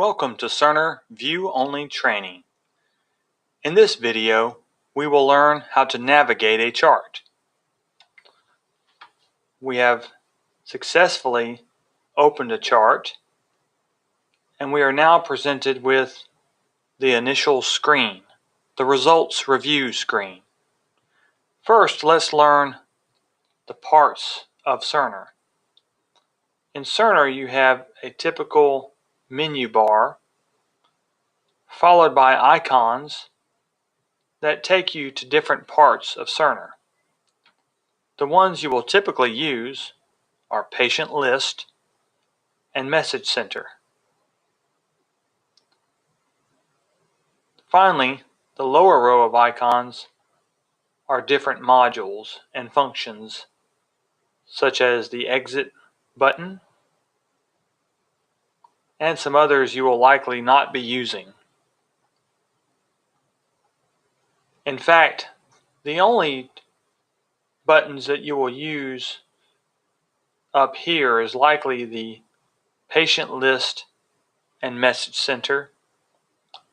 Welcome to Cerner View-Only Training. In this video, we will learn how to navigate a chart. We have successfully opened a chart, and we are now presented with the initial screen, the results review screen. First, let's learn the parts of Cerner. In Cerner, you have a typical menu bar followed by icons that take you to different parts of Cerner. The ones you will typically use are Patient List and Message Center. Finally, the lower row of icons are different modules and functions, such as the Exit button and some others you will likely not be using. In fact, the only buttons that you will use up here is likely the Patient List and Message Center,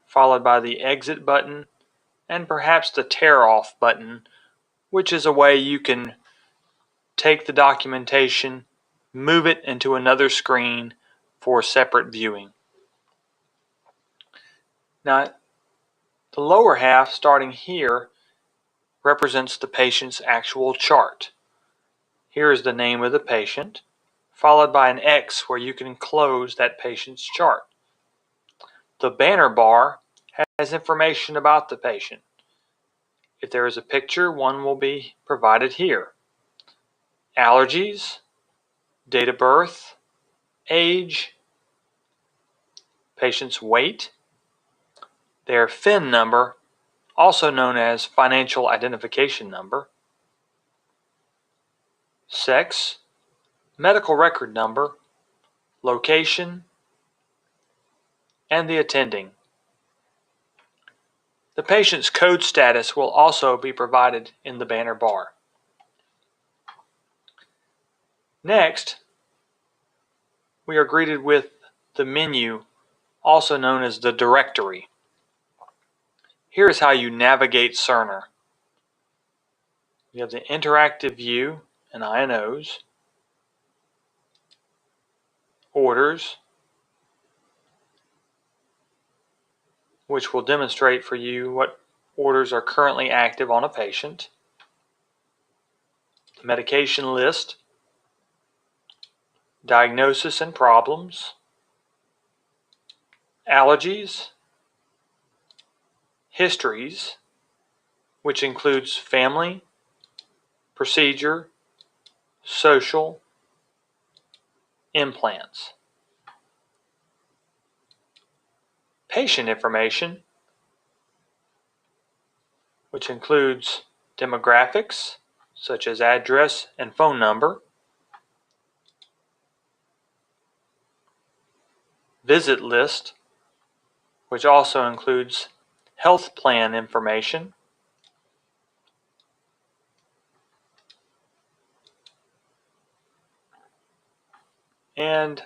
followed by the Exit button and perhaps the Tear Off button, which is a way you can take the documentation, move it into another screen for separate viewing. Now, the lower half, starting here, represents the patient's actual chart. Here is the name of the patient, followed by an X where you can close that patient's chart. The banner bar has information about the patient. If there is a picture, one will be provided here. Allergies, date of birth, age, patient's weight, their FIN number, also known as Financial Identification Number, sex, medical record number, location, and the attending. The patient's code status will also be provided in the banner bar. Next, we are greeted with the menu, also known as the directory. Here is how you navigate Cerner. You have the interactive view and INOs, orders, which will demonstrate for you what orders are currently active on a patient, the medication list, diagnosis and problems, allergies, histories, which includes family, procedure, social, implants. Patient information, which includes demographics, such as address and phone number, visit list, which also includes health plan information, and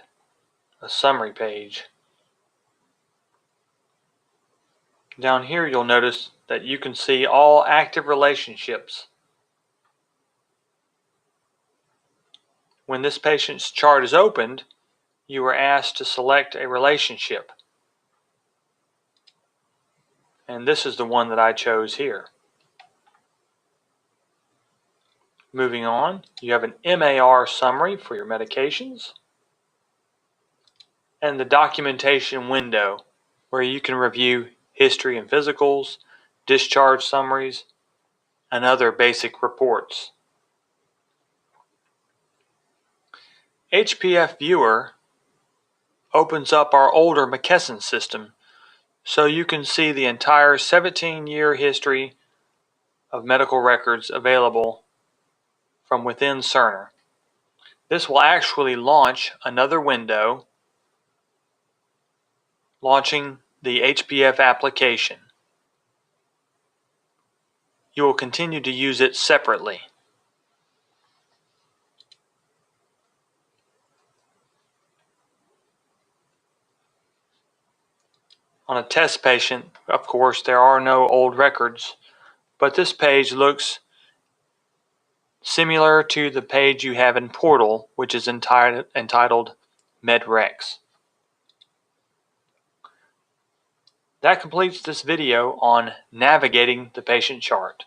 a summary page. Down here you'll notice that you can see all active relationships. When this patient's chart is opened, you are asked to select a relationship. And this is the one that I chose here. Moving on, you have an MAR summary for your medications and the documentation window where you can review history and physicals, discharge summaries, and other basic reports. HPF Viewer opens up our older McKesson system so you can see the entire 17-year history of medical records available from within Cerner. This will actually launch another window, launching the HPF application. You will continue to use it separately. On a test patient, of course, there are no old records, but this page looks similar to the page you have in Portal, which is entitled MedRecs. That completes this video on navigating the patient chart.